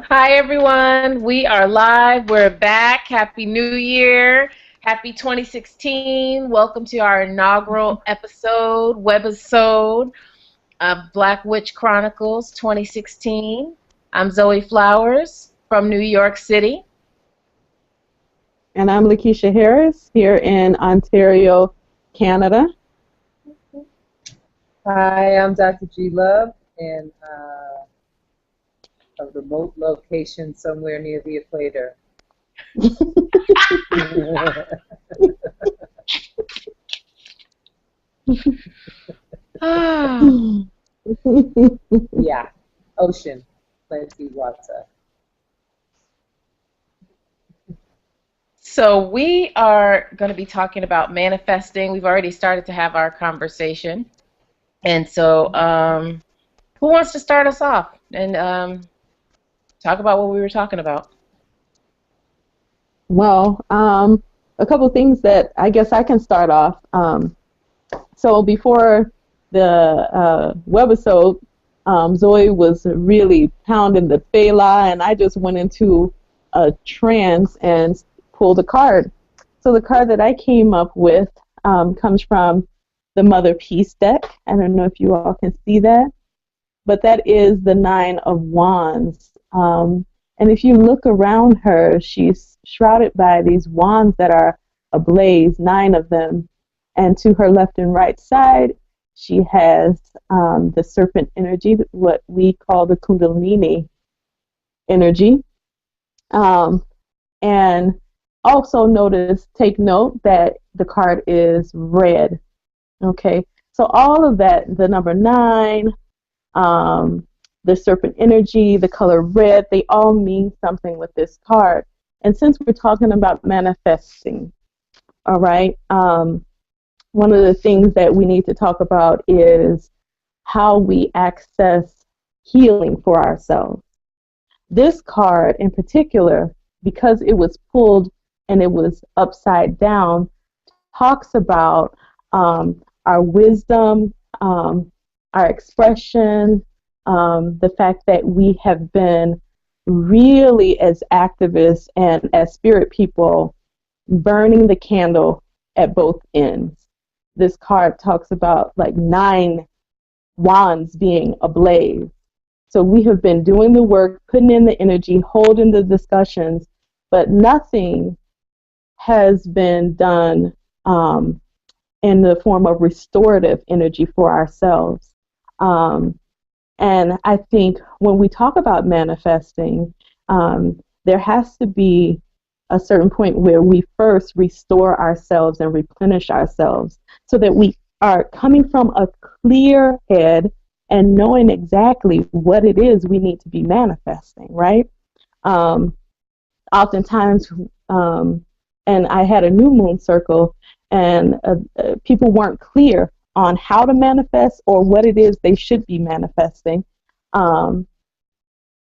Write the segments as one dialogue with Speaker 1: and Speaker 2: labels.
Speaker 1: Hi, everyone. We are live. We're back. Happy New Year. Happy 2016. Welcome to our inaugural webisode of Black Witch Chronicles 2016. I'm Zoe Flowers from New York City.
Speaker 2: And I'm Keysha Harris here in Ontario, Canada.
Speaker 3: Hi, I'm Dr. G Love in a remote location somewhere near the equator. Yeah, ocean, plenty water.
Speaker 1: So, we are going to be talking about manifesting. We've already started to have our conversation. And so, who wants to start us off and talk about what we were talking about?
Speaker 2: Well, a couple things that I guess I can start off. So before the webisode, Zoe was really pounding the Fela, and I just went into a trance and pulled a card. So the card that I came up with comes from the Mother Peace deck. I don't know if you all can see that, but that is the Nine of Wands. And if you look around her, she's shrouded by these wands that are ablaze, 9 of them. And to her left and right side, she has the serpent energy, what we call the Kundalini energy. And also take note that the card is red. Okay, so all of that, the number 9, the serpent energy, the color red, they all mean something with this card. And since we're talking about manifesting, all right, one of the things that we need to talk about is how we access healing for ourselves. This card in particular, because it was pulled and it was upside down, talks about our wisdom, our expression, the fact that we have been really, as activists and as spirit people, burning the candle at both ends. This card talks about like 9 wands being ablaze. So we have been doing the work, putting in the energy, holding the discussions, but nothing has been done in the form of restorative energy for ourselves. And I think when we talk about manifesting, there has to be a certain point where we first restore ourselves and replenish ourselves so that we are coming from a clear head and knowing exactly what it is we need to be manifesting, right? Oftentimes, and I had a new moon circle, and people weren't clear on how to manifest or what it is they should be manifesting.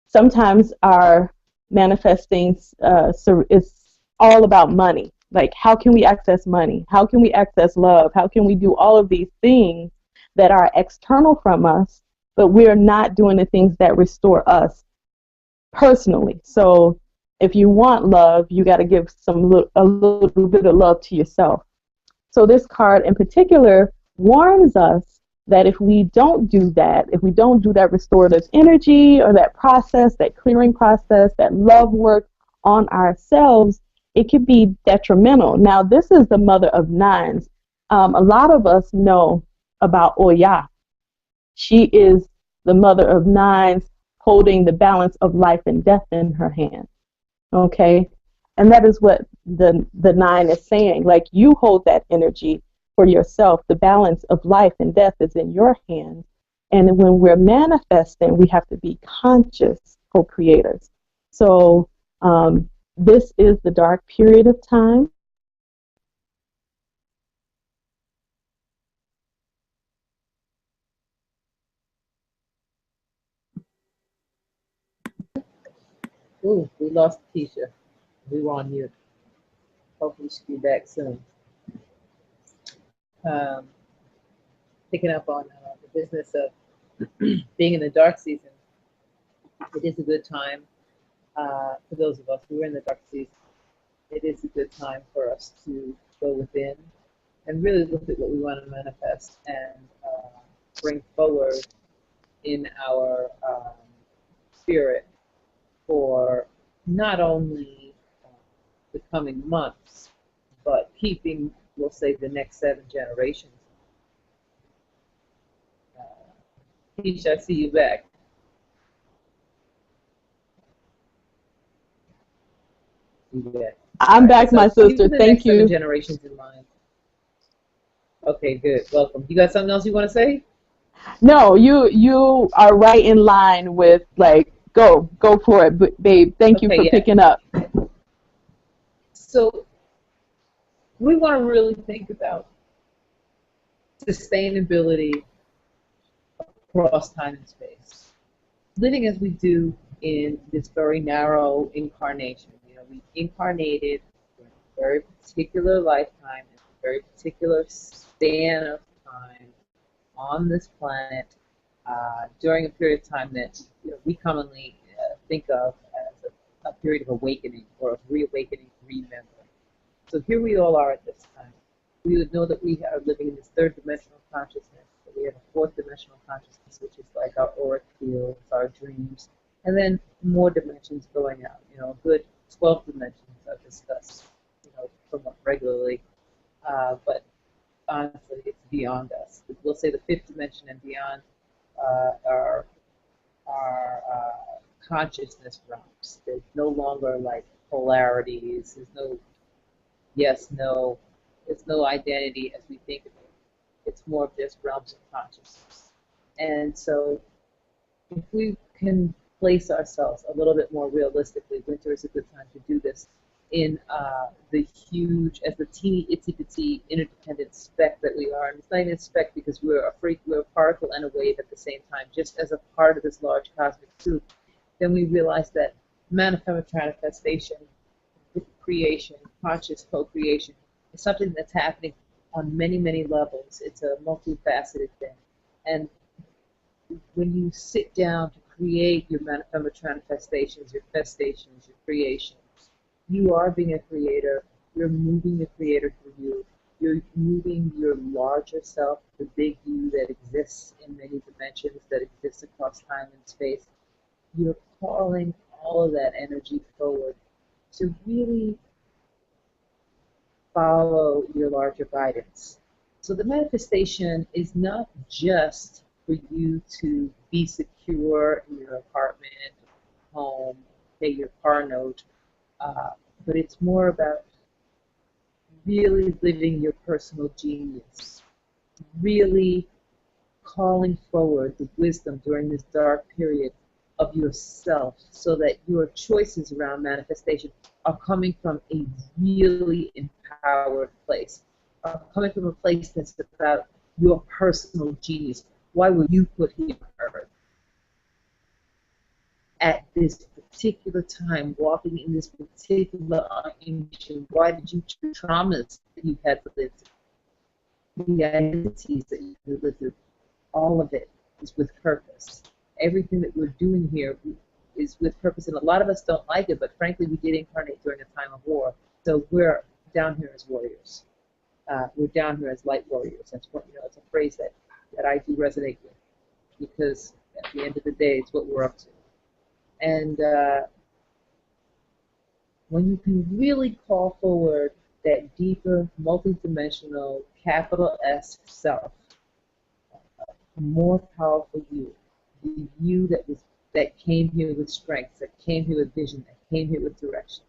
Speaker 2: Sometimes our manifesting is all about money. Like, how can we access money? How can we access love? How can we do all of these things that are external from us, but we're not doing the things that restore us personally? So if you want love, you got to give a little bit of love to yourself. So this card in particular warns us that if we don't do that, if we don't do that restorative energy or that process, that clearing process, that love work on ourselves, it could be detrimental. Now, this is the mother of 9s. A lot of us know about Oya. She is the mother of 9s, holding the balance of life and death in her hand. Okay? And that is what the 9 is saying. Like, you hold that energy for yourself. The balance of life and death is in your hands. And when we're manifesting, we have to be conscious co-creators. So this is the dark period of time.
Speaker 3: Ooh, we lost Keisha. We were on mute. Hopefully she'll be back soon. Um, Picking up on the business of being in the dark season, it is a good time For those of us who are in the dark season, it is a good time for us to go within and really look at what we want to manifest and bring forward in our spirit for not only the coming months, but keeping, we'll say, the next 7 generations. Keysha, I see you back. You back.
Speaker 2: I'm
Speaker 3: All right,
Speaker 2: back, my
Speaker 3: so keeping
Speaker 2: sister.
Speaker 3: the
Speaker 2: Thank
Speaker 3: next 7
Speaker 2: you.
Speaker 3: generations in mind. Okay, good. Welcome. You got something else you want to say?
Speaker 2: No, you are right in line with like go for it, babe. Thank you
Speaker 3: Okay,
Speaker 2: for
Speaker 3: yeah.
Speaker 2: picking up.
Speaker 3: So we want to really think about sustainability across time and space. Living as we do in this very narrow incarnation, we incarnated in a very particular lifetime, in a very particular span of time on this planet during a period of time that we commonly think of as a period of awakening or of reawakening, remembering. So here we all are at this time. We would know that we are living in this third dimensional consciousness, that we have a fourth dimensional consciousness, which is like our auric fields, our dreams, and then more dimensions going out. A good 12 dimensions are discussed, somewhat regularly, but honestly, it's beyond us. We'll say the fifth dimension and beyond our consciousness realms. There's no longer like polarities. There's no yes, no. It's no identity as we think of it. It's more of just realms of consciousness. And so if we can place ourselves a little bit more realistically, winter is a good time to do this in the huge, as the teeny itsy bitsy interdependent speck that we are. And it's not even a speck because we're a particle and a wave at the same time, just as a part of this large cosmic soup. Then we realize that manifestation, creation, conscious co-creation, is something that's happening on many, many levels. It's a multifaceted thing. And when you sit down to create your manifestations, your festations, your creations, you are being a creator. You're moving the creator through you. You're moving your larger self, the big you that exists in many dimensions, that exists across time and space. You're calling all of that energy forward to really follow your larger guidance. So the manifestation is not just for you to be secure in your apartment, home, pay your car note, but it's more about really living your personal genius, really calling forward the wisdom during this dark period of yourself so that your choices around manifestation are coming from a really empowered place, are coming from a place that's about your personal genius. Why were you put here on earth at this particular time, walking in this particular ancient? Why did you choose traumas that you had to live through, the identities that you had to live through? All of it is with purpose. Everything that we're doing here is with purpose, and a lot of us don't like it, but frankly, we did incarnate during a time of war. So we're down here as warriors. We're down here as light warriors. That's what, it's a phrase that I do resonate with, because at the end of the day, it's what we're up to. And when you can really call forward that deeper, multidimensional, capital S self, a more powerful you, the you that came here with strength, that came here with vision, that came here with direction,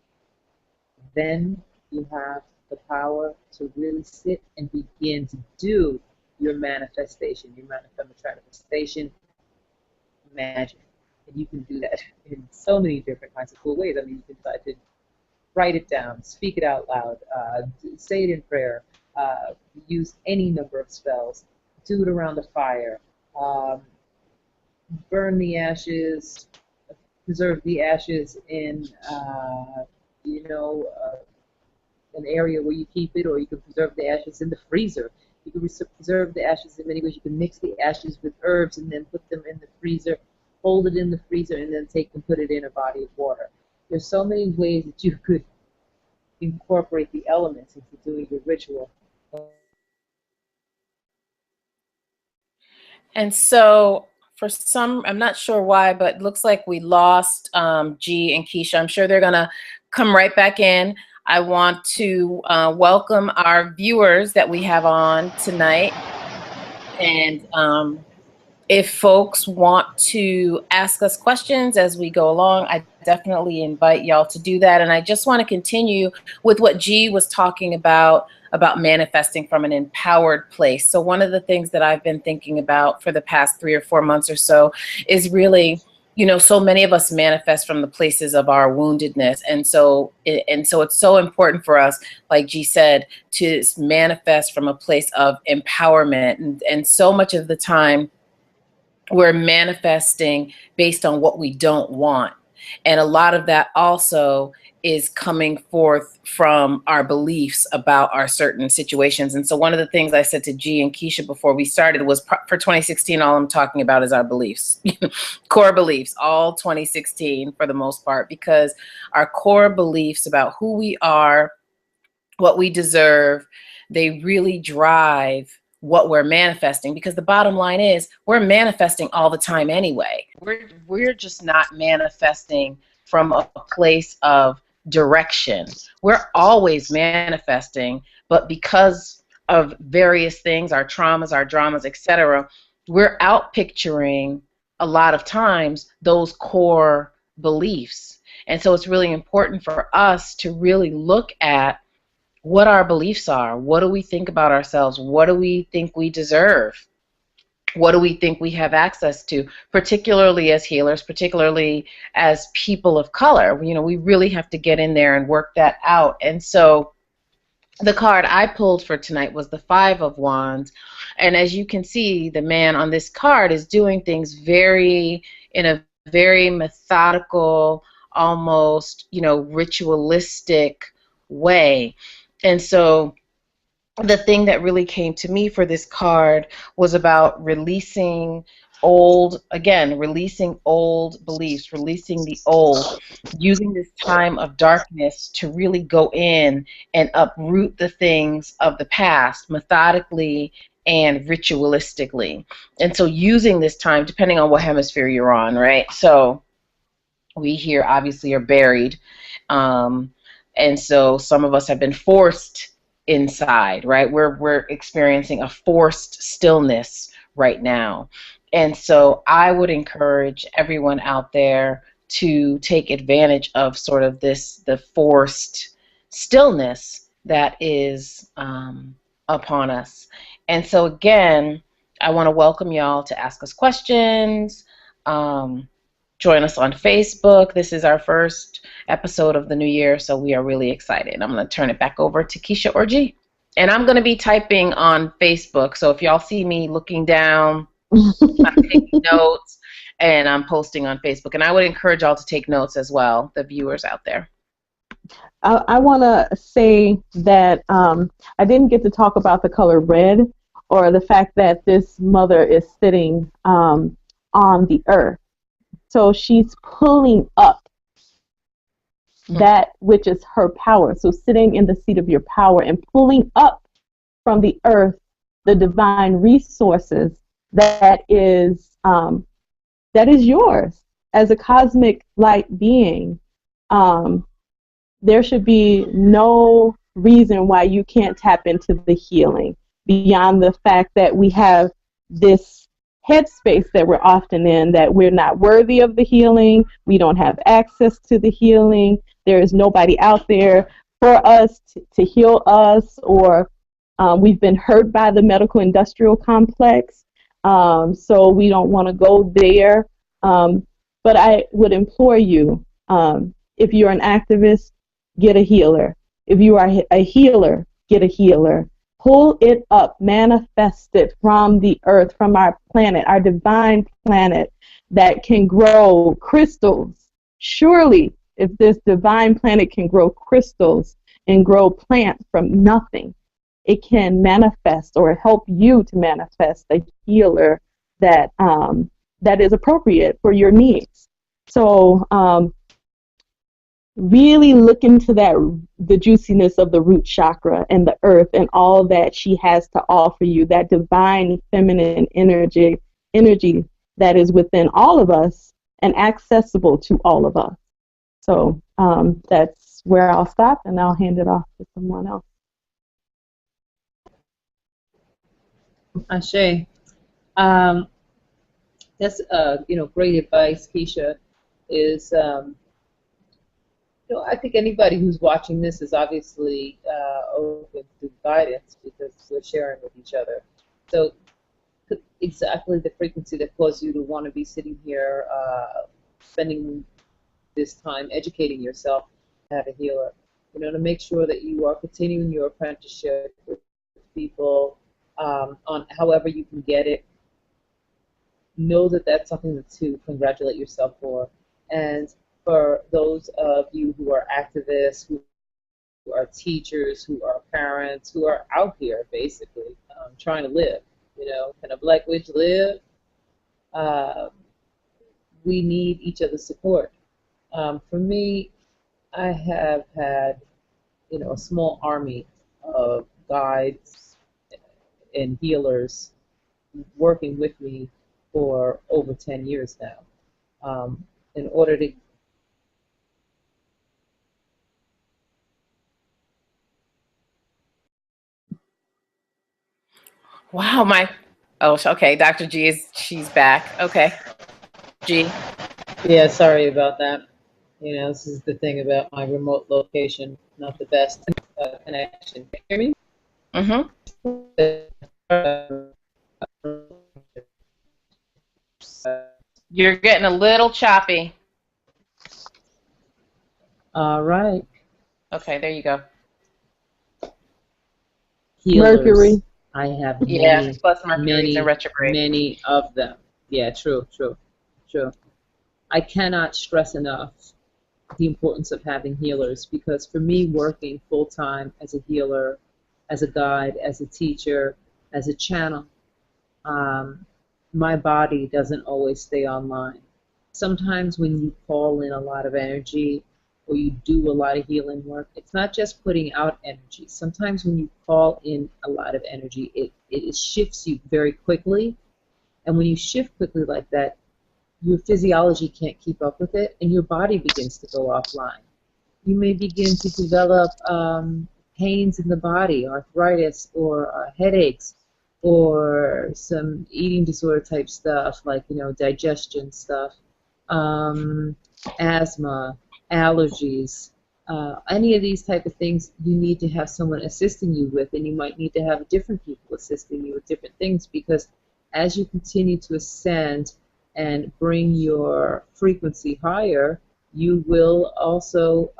Speaker 3: then you have the power to really sit and begin to do your manifestation, your manifestation magic. And you can do that in so many different kinds of cool ways. I mean, you can decide to write it down, speak it out loud, say it in prayer, use any number of spells, do it around the fire, burn the ashes, preserve the ashes in, an area where you keep it, or you can preserve the ashes in the freezer. You can preserve the ashes in many ways. You can mix the ashes with herbs and then put them in the freezer, hold it in the freezer, and then take and put it in a body of water. There's so many ways that you could incorporate the elements into doing your ritual.
Speaker 1: And so, for some, I'm not sure why, but it looks like we lost G and Keysha. I'm sure they're going to come right back in. I want to welcome our viewers that we have on tonight. And if folks want to ask us questions as we go along, I definitely invite y'all to do that. And I just want to continue with what G was talking about manifesting from an empowered place. So one of the things that I've been thinking about for the past 3 or 4 months or so is really, you know, so many of us manifest from the places of our woundedness. And so it's so important for us, like G said, to manifest from a place of empowerment. And so much of the time, we're manifesting based on what we don't want. And a lot of that also is coming forth from our beliefs about our certain situations. And so one of the things I said to G and Keysha before we started was for 2016, all I'm talking about is our beliefs, core beliefs, all 2016 for the most part, because our core beliefs about who we are, what we deserve, they really drive what we're manifesting, because the bottom line is we're manifesting all the time anyway. We're just not manifesting from a place of direction. We're always manifesting, but because of various things, our traumas, our dramas, etc., we're out picturing a lot of times those core beliefs. And so it's really important for us to really look at what our beliefs are. What do we think about ourselves? What do we think we deserve? What do we think we have access to, particularly as healers, particularly as people of color? You know, we really have to get in there and work that out. And so the card I pulled for tonight was the Five of Wands. And as you can see, the man on this card is doing things in a very methodical, almost, you know, ritualistic way. And so the thing that really came to me for this card was about releasing releasing old beliefs, releasing the old, using this time of darkness to really go in and uproot the things of the past methodically and ritualistically. And so using this time, depending on what hemisphere you're on, right? So we here obviously are buried. And so some of us have been forced inside, right? We're experiencing a forced stillness right now. And so I would encourage everyone out there to take advantage of sort of the forced stillness that is upon us. And so again, I want to welcome y'all to ask us questions. Join us on Facebook. This is our first episode of the new year, so we are really excited. I'm going to turn it back over to Keysha or G. And I'm going to be typing on Facebook, so if y'all see me looking down, I'm taking notes, and I'm posting on Facebook. And I would encourage y'all to take notes as well, the viewers out there.
Speaker 2: I want to say that I didn't get to talk about the color red, or the fact that this mother is sitting on the earth. So she's pulling up that which is her power. So sitting in the seat of your power and pulling up from the earth the divine resources that is yours as a cosmic light being. There should be no reason why you can't tap into the healing beyond the fact that we have this headspace that we're often in, that we're not worthy of the healing, we don't have access to the healing, there is nobody out there for us to heal us, or we've been hurt by the medical industrial complex, so we don't want to go there. But I would implore you, if you're an activist, get a healer. If you are a healer, get a healer. Pull it up, manifest it from the earth, from our planet, our divine planet that can grow crystals. Surely, if this divine planet can grow crystals and grow plants from nothing, it can manifest or help you to manifest a healer that that is appropriate for your needs. So really look into that, the juiciness of the root chakra and the earth and all that she has to offer you, that divine feminine energy that is within all of us and accessible to all of us. So that's where I'll stop, and I'll hand it off to someone else.
Speaker 3: Ashe. Um, that's great advice, Keysha. Is I think anybody who's watching this is obviously open to guidance because we're sharing with each other. So exactly the frequency that caused you to want to be sitting here, spending this time educating yourself as a healer. To make sure that you are continuing your apprenticeship with people on however you can get it. Know that that's something to congratulate yourself for. And for those of you who are activists, who are teachers, who are parents, who are out here basically trying to live, can a black witch live? We need each other's support. For me, I have had, a small army of guides and healers working with me for over 10 years now. In order to
Speaker 1: Wow, my. Oh, okay. Dr. G she's back. Okay, G.
Speaker 3: Yeah, sorry about that. This is the thing about my remote location, not the best connection. Can you hear me?
Speaker 1: Mm-hmm. You're getting a little choppy.
Speaker 3: All right.
Speaker 1: Okay, there you go.
Speaker 3: Healers.
Speaker 2: Mercury.
Speaker 3: I have
Speaker 1: Yeah, plus Mercury's in retrograde.
Speaker 3: many of them. Yeah, true. I cannot stress enough the importance of having healers, because for me, working full-time as a healer, as a guide, as a teacher, as a channel, my body doesn't always stay online. Sometimes when you call in a lot of energy or you do a lot of healing work, it's not just putting out energy. Sometimes when you call in a lot of energy, it shifts you very quickly. And when you shift quickly like that, your physiology can't keep up with it, and your body begins to go offline. You may begin to develop pains in the body, arthritis, or headaches, or some eating disorder type stuff, like digestion stuff, asthma, allergies, any of these type of things. You need to have someone assisting you with, and you might need to have different people assisting you with different things, because as you continue to ascend and bring your frequency higher, you will also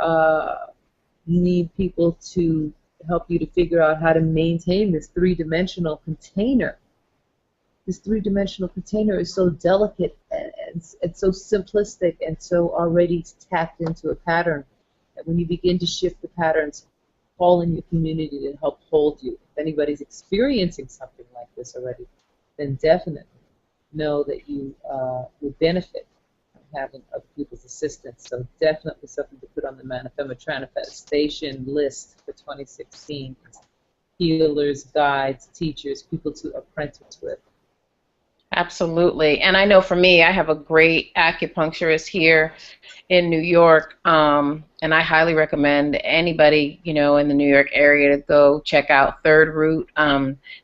Speaker 3: need people to help you to figure out how to maintain this three-dimensional container. This three-dimensional container is so delicate and so simplistic and so already tapped into a pattern that when you begin to shift the patterns, call in your community to help hold you. If anybody's experiencing something like this already, then definitely know that you would benefit from having other people's assistance. So definitely something to put on the manifestation list for 2016. Healers, guides, teachers, people to apprentice with.
Speaker 1: Absolutely. And I know for me, I have a great acupuncturist here in New York, and I highly recommend anybody, in the New York area to go check out Third Root.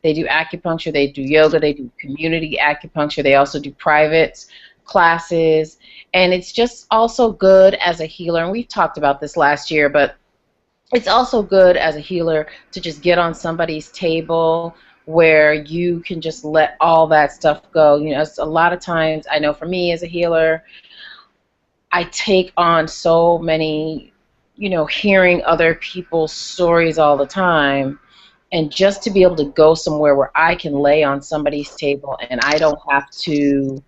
Speaker 1: They do acupuncture, they do yoga, they do community acupuncture, they also do private classes, and it's just also good as a healer, and we've talked about this last year, but it's also good as a healer to just get on somebody's table where you can just let all that stuff go. It's a lot of times, I know for me as a healer, I take on so many, hearing other people's stories all the time, and just to be able to go somewhere where I can lay on somebody's table and I don't have to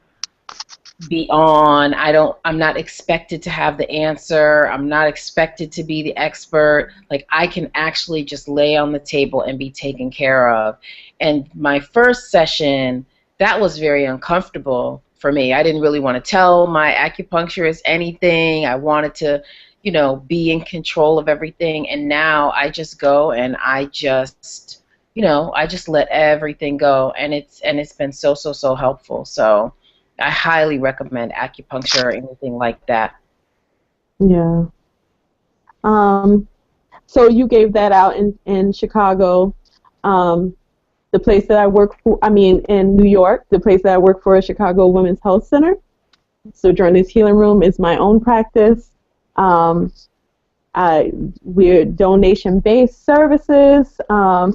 Speaker 1: be on. I'm not expected to have the answer. I'm not expected to be the expert. Like, I can actually just lay on the table and be taken care of. And my first session, that was very uncomfortable for me. I didn't really want to tell my acupuncturist anything. I wanted to, be in control of everything. And now I just go and I just let everything go, and it's been so so so helpful. So I highly recommend acupuncture or anything like that.
Speaker 2: Yeah. Um, so you gave that out in Chicago. Um, the place that I work for, I mean, in New York, the place that I work for is Chicago Women's Health Center. So Journey's Healing Room is my own practice. Um, we're donation-based services,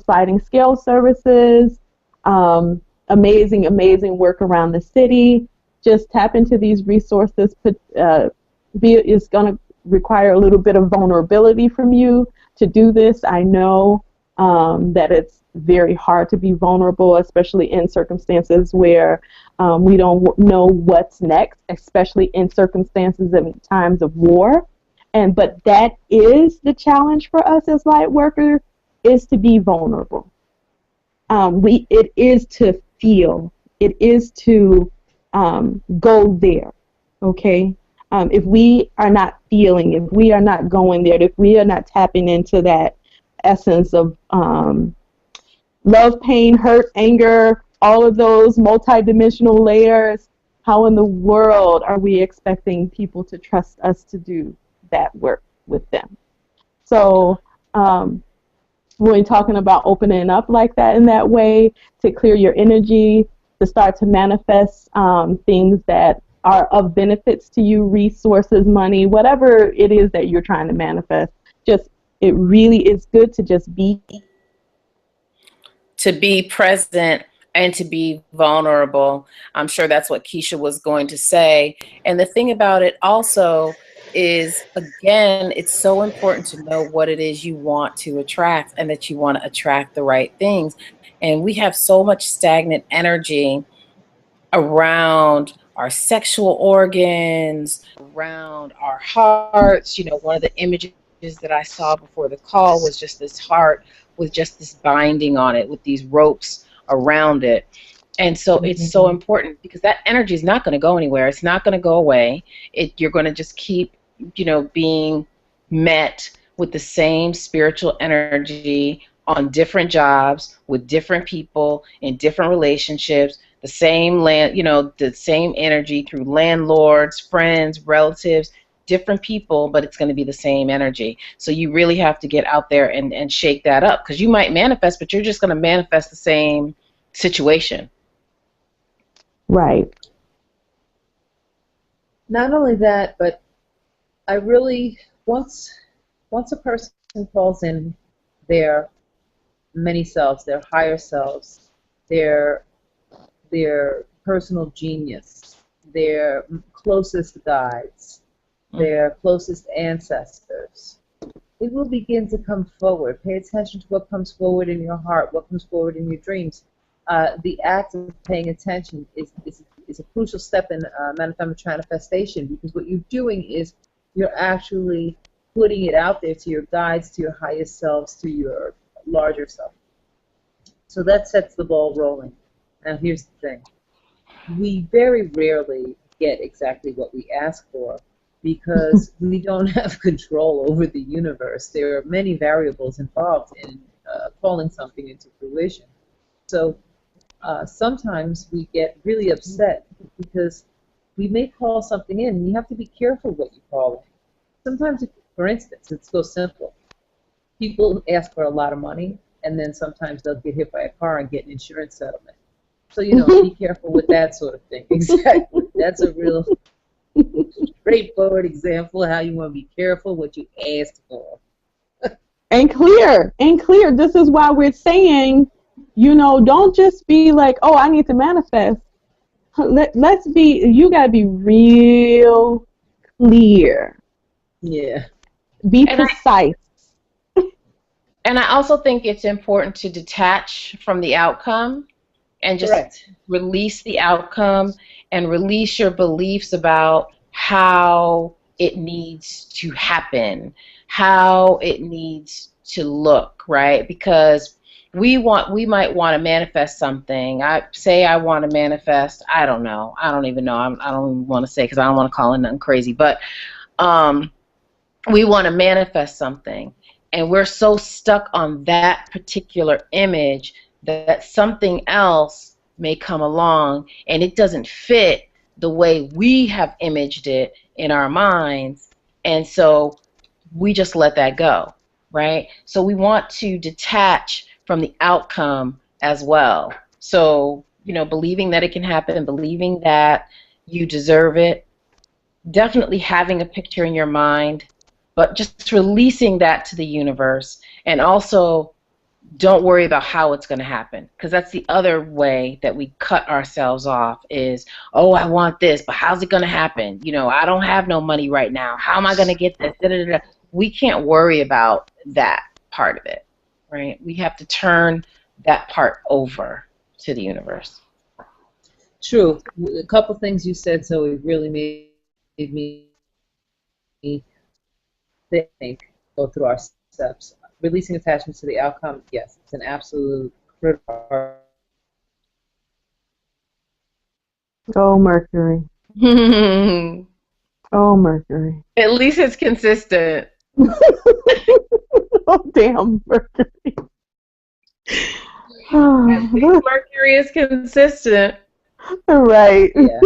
Speaker 2: sliding scale services, amazing, amazing work around the city. Just tap into these resources. It's going to require a little bit of vulnerability from you to do this. I know that it's very hard to be vulnerable, especially in circumstances where we don't know what's next, especially in circumstances in times of war. But that is the challenge for us as light workers, is to be vulnerable. It is to feel. It is to go there. Okay. If we are not feeling, if we are not going there, if we are not tapping into that essence of love, pain, hurt, anger, all of those multidimensional layers, how in the world are we expecting people to trust us to do that work with them? So when talking about opening up like that in that way, to clear your energy, to start to manifest things that are of benefits to you, resources, money, whatever it is that you're trying to manifest, just it really is good to just be.
Speaker 1: To be present and to be vulnerable. I'm sure that's what Keysha was going to say. And the thing about it also is, again, it's so important to know what it is you want to attract, and that you want to attract the right things. And we have so much stagnant energy around our sexual organs, around our hearts. One of the images that I saw before the call was just this heart with just this binding on it with these ropes around it. And so it's so important, because that energy is not going to go anywhere. It's not going to go away. You're going to just keep, being met with the same spiritual energy on different jobs, with different people, in different relationships, the same the same energy through landlords, friends, relatives, different people, but it's going to be the same energy. So you really have to get out there and shake that up, because you might manifest, but you're just going to manifest the same situation.
Speaker 2: Right.
Speaker 3: Not only that, but I really, once a person calls in their many selves, their higher selves, their personal genius, their closest guides, their closest ancestors, it will begin to come forward. Pay attention to what comes forward in your heart, what comes forward in your dreams. The act of paying attention is a crucial step in manifestation, because what you're doing is you're actually putting it out there to your guides, to your highest selves, to your larger self. So that sets the ball rolling. Now here's the thing. We very rarely get exactly what we ask for, because we don't have control over the universe. There are many variables involved in calling something into fruition. So sometimes we get really upset because we may call something in, and you have to be careful what you call in. Sometimes, for instance, it's so simple. People ask for a lot of money, and then sometimes they'll get hit by a car and get an insurance settlement. So, be careful with that sort of thing. Exactly. That's a real straightforward example of how you want to be careful what you ask for.
Speaker 2: And clear. This is why we're saying, don't just be like, oh, I need to manifest. You got to be real clear.
Speaker 3: Yeah.
Speaker 2: Be precise.
Speaker 1: And I also think it's important to detach from the outcome and just
Speaker 3: Correct.
Speaker 1: Release the outcome and release your beliefs about how it needs to happen, how it needs to look, right? Because we might want to manifest something. I want to manifest, I don't know. I don't even know. I don't even want to say, because I don't want to call it nothing crazy. But we want to manifest something, and we're so stuck on that particular image that something else may come along and it doesn't fit the way we have imaged it in our minds, and so we just let that go, right? So we want to detach from the outcome as well. So, believing that it can happen, believing that you deserve it, definitely having a picture in your mind, but just releasing that to the universe. And also, don't worry about how it's going to happen, because that's the other way that we cut ourselves off is, oh, I want this, but how's it going to happen? I don't have no money right now. How am I going to get this? Da, da, da. We can't worry about that part of it, right? We have to turn that part over to the universe.
Speaker 3: True. A couple things you said, so it really made me think, go through our steps. Releasing attachment to the outcome, yes, it's an absolute critical part.
Speaker 2: Oh, Mercury.
Speaker 1: At
Speaker 2: Oh, Mercury.
Speaker 1: least it's consistent.
Speaker 2: Oh, damn, Mercury.
Speaker 1: At least Mercury is consistent.
Speaker 2: Right.
Speaker 3: Yeah.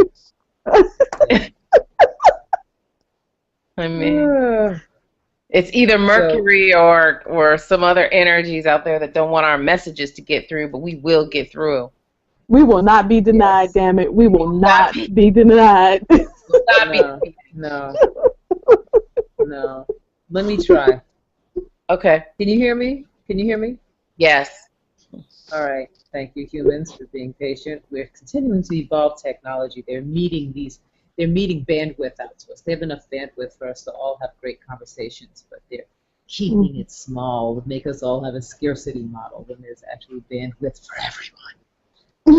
Speaker 1: I mean, it's either Mercury or some other energies out there that don't want our messages to get through, but we will get through.
Speaker 2: We will not be denied,
Speaker 3: Yes.
Speaker 2: damn it. We will not be denied.
Speaker 3: No. No. Let me try.
Speaker 1: Okay.
Speaker 3: Can you hear me? Can you hear me?
Speaker 1: Yes.
Speaker 3: All right. Thank you, humans, for being patient. We're continuing to evolve technology. They're meeting bandwidth out to us. They have enough bandwidth for us to all have great conversations, but they're keeping it small to make us all have a scarcity model when there's actually bandwidth for everyone.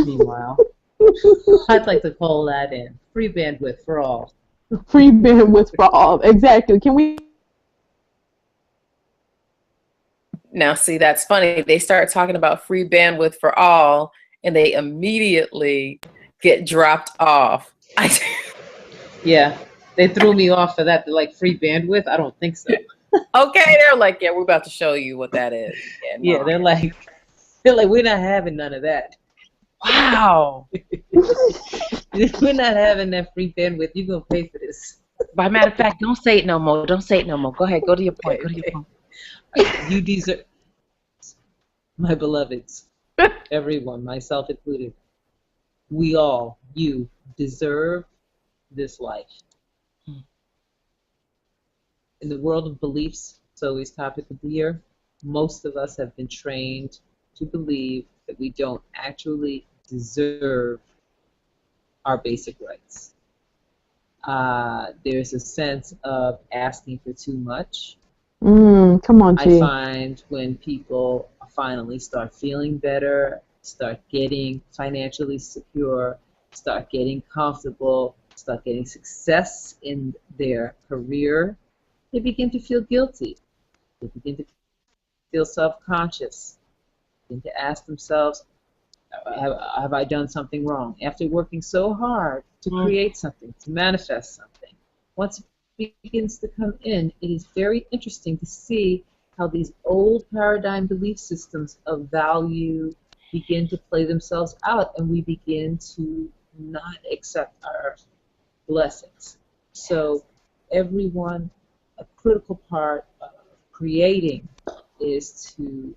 Speaker 3: Meanwhile, I'd like to call that in. Free bandwidth for all.
Speaker 2: Free bandwidth for all. Exactly. Can we?
Speaker 1: Now, see, that's funny. They start talking about free bandwidth for all, and they immediately get dropped off.
Speaker 3: Yeah, they threw me off for that. They're like, free bandwidth? I don't think so.
Speaker 1: Okay, they're like, yeah, we're about to show you what that is. Yeah, no.
Speaker 3: Yeah, they're like, we're not having none of that.
Speaker 1: Wow.
Speaker 3: We're not having that free bandwidth. You're going to pay for this.
Speaker 1: By matter of fact, don't say it no more. Don't say it no more. Go ahead. Go to your point. Go to your point.
Speaker 3: You deserve, my beloveds, everyone, myself included, you deserve this life. In the world of beliefs, it's always topic of the year, most of us have been trained to believe that we don't actually deserve our basic rights. There's a sense of asking for too much.
Speaker 2: Come on, G.
Speaker 3: I find when people finally start feeling better, start getting financially secure, start getting comfortable, start getting success in their career, they begin to feel guilty. They begin to feel self-conscious. They begin to ask themselves, have I done something wrong? After working so hard to create something, to manifest something, once it begins to come in, it is very interesting to see how these old paradigm belief systems of value begin to play themselves out, and we begin to not accept our blessings. So everyone, a critical part of creating is to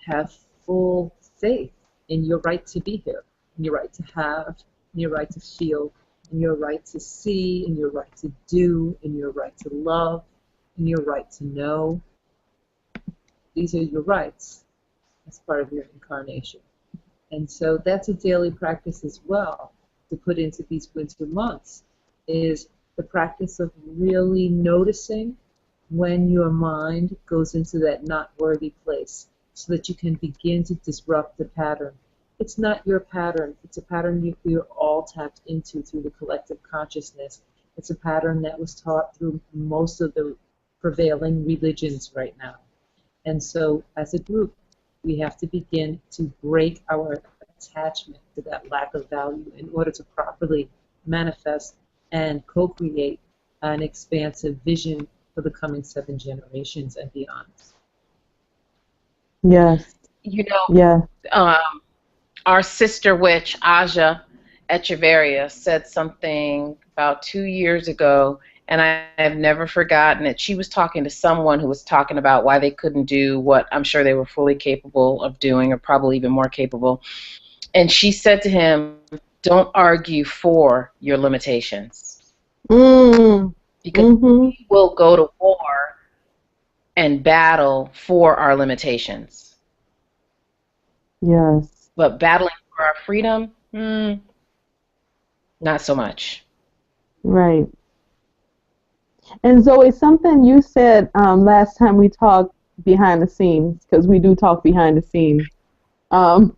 Speaker 3: have full faith in your right to be here, in your right to have, in your right to feel, in your right to see, in your right to do, in your right to love, in your right to know. These are your rights as part of your incarnation. And so that's a daily practice as well to put into these winter months, is the practice of really noticing when your mind goes into that not worthy place so that you can begin to disrupt the pattern. It's not your pattern. It's a pattern we're all tapped into through the collective consciousness. It's a pattern that was taught through most of the prevailing religions right now. And so as a group, we have to begin to break our attachment to that lack of value in order to properly manifest and co-create an expansive vision for the coming 7 generations and beyond.
Speaker 2: Yes.
Speaker 1: You know,
Speaker 2: Yeah.
Speaker 1: our sister witch, Aja Echeverria, said something about 2 years ago, and I have never forgotten it. She was talking to someone who was talking about why they couldn't do what I'm sure they were fully capable of doing, or probably even more capable. And she said to him, don't argue for your limitations,
Speaker 2: Mm.
Speaker 1: because
Speaker 2: Mm-hmm.
Speaker 1: we will go to war and battle for our limitations.
Speaker 2: Yes.
Speaker 1: But battling for our freedom, not so much.
Speaker 2: Right. And Zoe, something you said last time we talked behind the scenes, because we do talk behind the scenes. Um,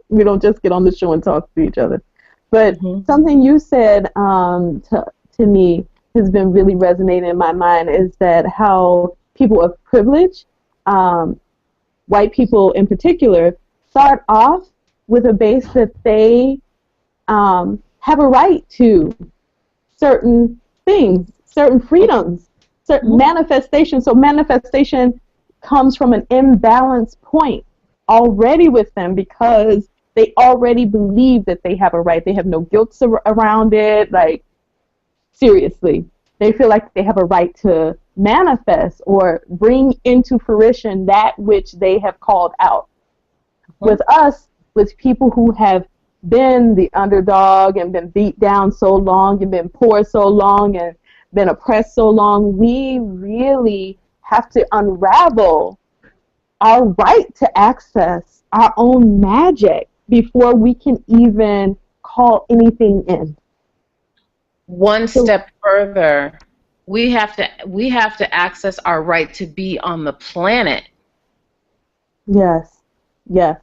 Speaker 2: we don't just get on the show and talk to each other. But
Speaker 1: Hmm.
Speaker 2: something you said to me has been really resonating in my mind is that how people of privilege, um, white people in particular, start off with a base that they have a right to certain things, certain freedoms, certain manifestation. So manifestation comes from an imbalanced point already with them because they already believe that they have a right. They have no guilt around it. Like, seriously, they feel like they have a right to manifest or bring into fruition that which they have called out. With us, with people who have been the underdog and been beat down so long and been poor so long and been oppressed so long, we really have to unravel our right to access our own magic before we can even call anything in.
Speaker 1: One
Speaker 2: So,
Speaker 1: step further, we have to access our right to be on the planet.
Speaker 2: yes, yes.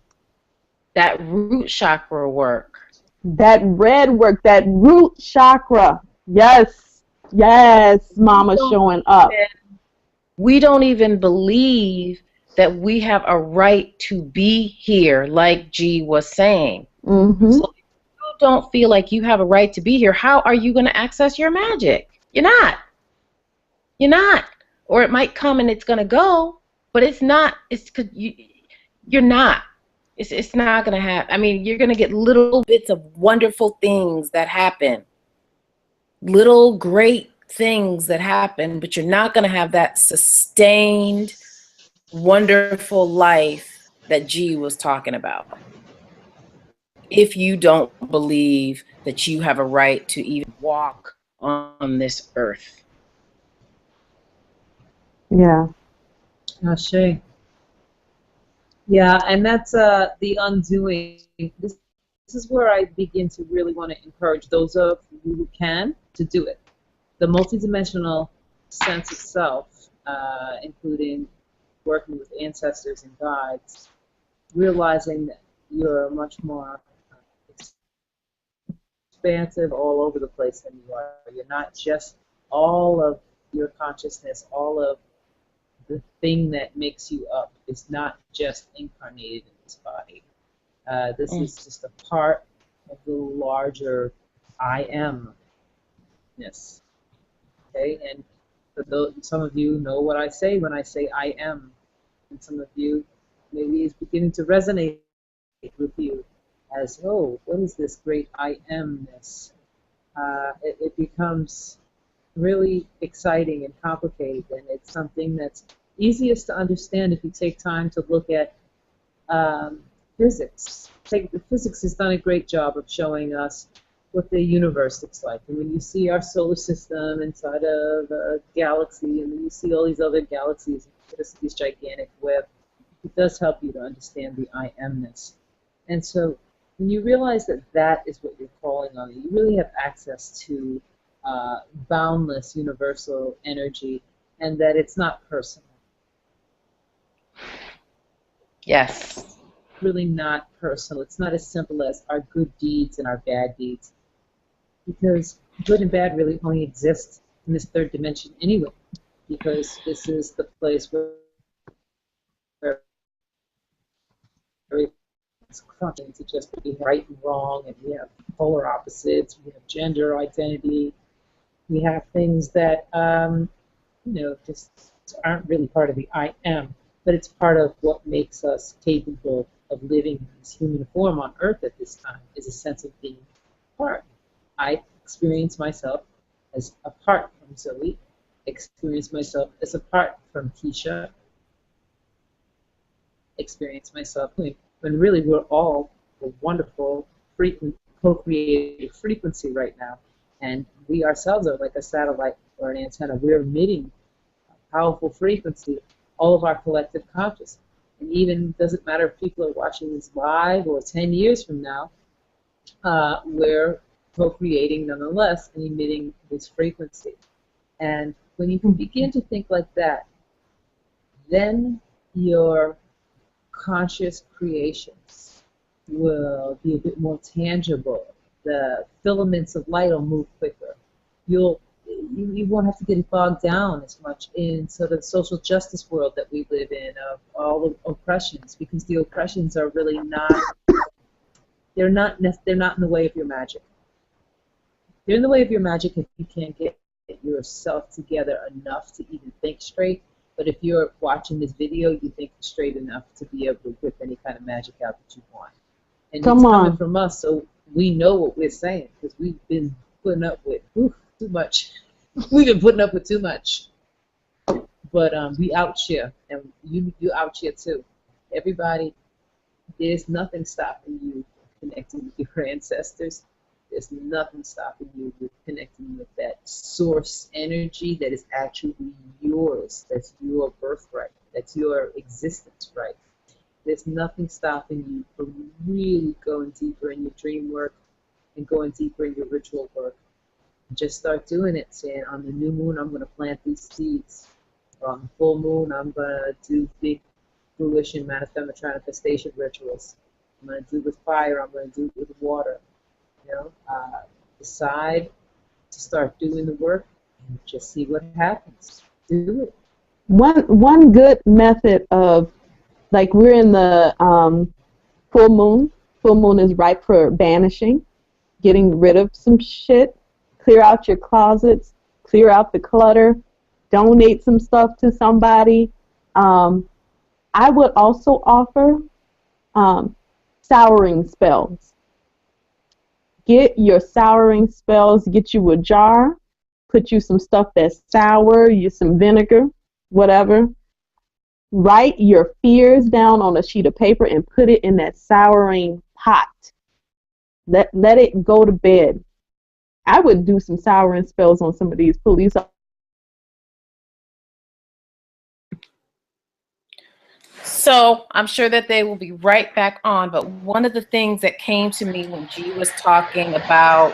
Speaker 1: That root chakra work.
Speaker 2: That red work, that root chakra. Yes, yes,
Speaker 1: We
Speaker 2: mama
Speaker 1: don't
Speaker 2: showing up.
Speaker 1: we don't even believe that we have a right to be here, like G was saying.
Speaker 2: Mm-hmm.
Speaker 1: So if you don't feel like you have a right to be here, how are you going to access your magic? You're not. You're not. Or it might come and it's going to go, but it's not. It's 'cause you're not. It's not going to happen. I mean, you're going to get little bits of wonderful things that happen, little great things that happen, but you're not going to have that sustained, wonderful life that G was talking about if you don't believe that you have a right to even walk on this earth.
Speaker 2: Yeah.
Speaker 3: Ashe. Yeah, and that's the undoing. This is where I begin to really want to encourage those of you who can to do it. The multidimensional sense of self, including working with ancestors and guides, realizing that you're much more expansive all over the place than you are. You're not just all of your consciousness, all of the thing that makes you up is not just incarnated in this body. This is just a part of the larger I am-ness. Okay, and for those, some of you know what I say when I say I am, and some of you maybe is beginning to resonate with you as, oh, what is this great I am-ness? It becomes really exciting and complicated, and it's something that's easiest to understand if you take time to look at physics. The physics has done a great job of showing us what the universe looks like. And when you see our solar system inside of a galaxy, and then you see all these other galaxies, this gigantic web, it does help you to understand the I am-ness. And so when you realize that that is what you're calling on, you really have access to boundless universal energy, and that it's not personal.
Speaker 1: Yes.
Speaker 3: Really not personal. It's not as simple as our good deeds and our bad deeds, because good and bad really only exist in this third dimension anyway, because this is the place where everything's crumbling to just be right and wrong, and we have polar opposites, we have gender identity, we have things that just aren't really part of the I am, but it's part of what makes us capable of living in this human form on Earth at this time, is a sense of being part. I experience myself as apart from Zoe, experience myself as apart from Keysha, experience myself when really we're all a wonderful co-creative frequency right now, and we ourselves are like a satellite or an antenna. We're emitting a powerful frequency, all of our collective conscious. And even doesn't matter if people are watching this live or 10 years from now, we're co-creating nonetheless and emitting this frequency. And when you can begin to think like that, then your conscious creations will be a bit more tangible. The filaments of light will move quicker. You won't have to get bogged down as much in sort of the social justice world that we live in, of all the oppressions, because the oppressions are really not, they're not in the way of your magic. They're in the way of your magic if you can't get yourself together enough to even think straight. But if you're watching this video, you think straight enough to be able to whip any kind of magic out that you want. And it's coming from us, so we know what we're saying, because we've been putting up with too much. We've been putting up with too much. But we outshare, and you outshare too. Everybody, there's nothing stopping you from connecting with your ancestors. There's nothing stopping you with connecting with that source energy that is actually yours. That's your birthright. That's your existence right. There's nothing stopping you from really going deeper in your dream work and going deeper in your ritual work. Just start doing it, saying, on the new moon, I'm going to plant these seeds. Or on the full moon, I'm going to do big fruition, manifestation rituals. I'm going to do it with fire. I'm going to do it with water. Decide to start doing the work and just see what happens. Do it.
Speaker 2: One good method of, like, we're in the full moon. Full moon is ripe for banishing, getting rid of some shit. Clear out your closets, clear out the clutter, donate some stuff to somebody. I would also offer souring spells. Get your souring spells, get you a jar, put you some stuff that's sour, use some vinegar, whatever. Write your fears down on a sheet of paper and put it in that souring pot. Let it go to bed. I would do some souring spells on some of these police.
Speaker 1: So I'm sure that they will be right back on, but one of the things that came to me when G was talking about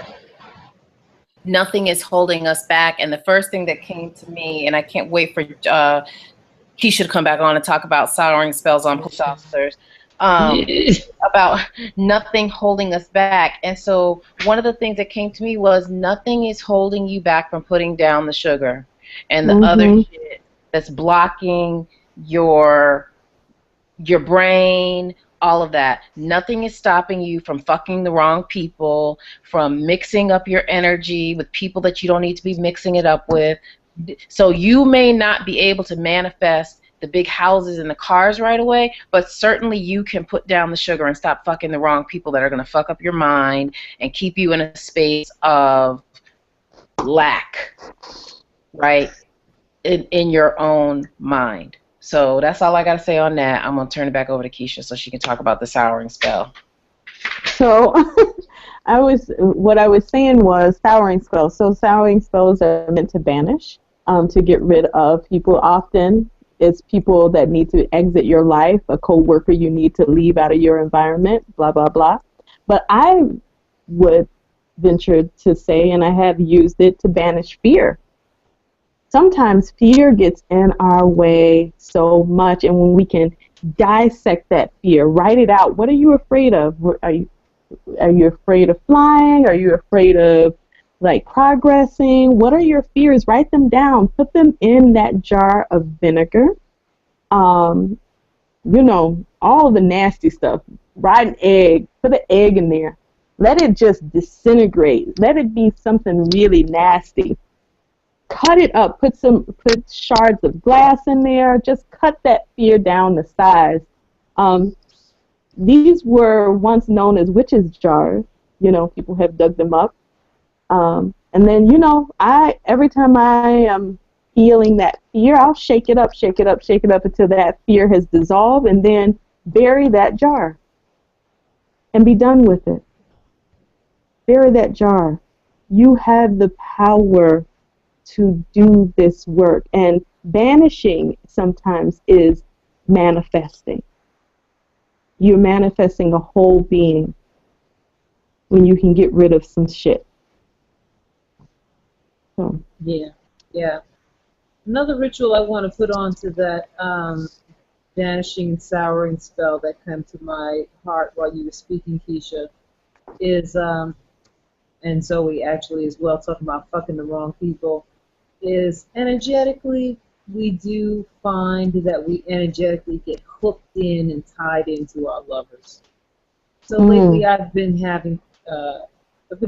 Speaker 1: nothing is holding us back, and the first thing that came to me, and I can't wait for Keysha to come back on and talk about souring spells on police officers, about nothing holding us back. And so one of the things that came to me was nothing is holding you back from putting down the sugar and the other shit that's blocking your brain, all of that. Nothing is stopping you from fucking the wrong people, from mixing up your energy with people that you don't need to be mixing it up with. So you may not be able to manifest the big houses and the cars right away, but certainly you can put down the sugar and stop fucking the wrong people that are going to fuck up your mind and keep you in a space of lack, right, in your own mind. So that's all I got to say on that. I'm going to turn it back over to Keysha so she can talk about the souring spell.
Speaker 2: So what I was saying was souring spells. So souring spells are meant to banish, to get rid of people. Often it's people that need to exit your life, a co-worker you need to leave out of your environment, blah, blah, blah. But I would venture to say, and I have used it to banish fear. Sometimes fear gets in our way so much, and when we can dissect that fear, write it out. What are you afraid of? Are you afraid of flying? Are you afraid of, like, progressing? What are your fears? Write them down. Put them in that jar of vinegar. All the nasty stuff. Write an egg. Put an egg in there. Let it just disintegrate. Let it be something really nasty. cut it up. Put shards of glass in there. Just cut that fear down to size. Um, these were once known as witches' jars. You know, people have dug them up. And then, you know, I every time I am feeling that fear, I'll shake it up, shake it up, shake it up until that fear has dissolved, and then bury that jar and be done with it. Bury that jar. You have the power to do this work. And banishing sometimes is manifesting. You're manifesting a whole being when you can get rid of some shit. So.
Speaker 3: Yeah, yeah. Another ritual I want to put onto that vanishing and souring spell that came to my heart while you were speaking, Keysha, is, and Zoe actually as well, talking about fucking the wrong people, is energetically, we do find that we energetically get hooked in and tied into our lovers. So lately I've been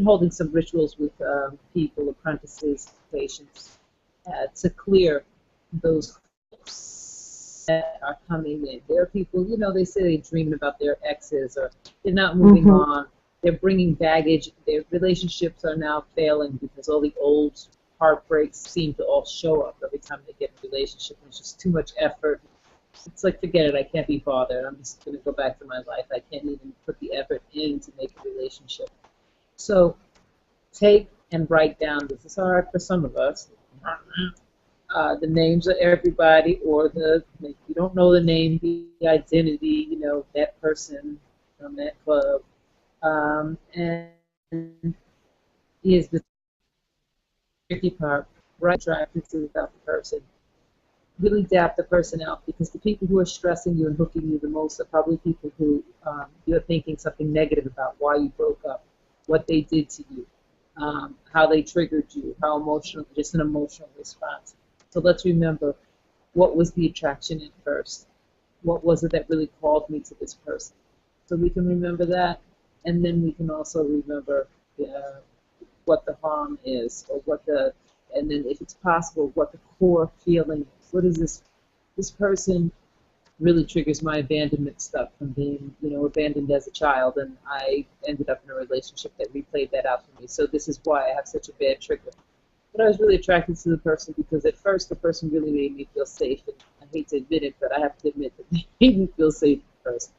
Speaker 3: holding some rituals with people, apprentices, patients, to clear those hooks that are coming in. There are people, you know, they say they're dreaming about their exes or they're not moving on. They're bringing baggage. Their relationships are now failing because all the old heartbreaks seem to all show up every time they get in a relationship. It's just too much effort. It's like, forget it, I can't be bothered. I'm just going to go back to my life. I can't even put the effort in to make a relationship. So take and write down, this is hard for some of us, the names of everybody, or if you don't know the name, the identity, you know, that person from that club. And is the tricky part, right attracted to about the person. Really dap the person out, because the people who are stressing you and hooking you the most are probably people who you're thinking something negative about, why you broke up, what they did to you, how they triggered you, how emotional, just an emotional response. So let's remember, what was the attraction at first? What was it that really called me to this person? So we can remember that, and then we can also remember what the harm is, or and then if it's possible, what the core feeling is. What is this person really triggers my abandonment stuff from being, you know, abandoned as a child, and I ended up in a relationship that replayed that out for me. So this is why I have such a bad trigger. But I was really attracted to the person because at first the person really made me feel safe, and I hate to admit it, but I have to admit that they made me feel safe first.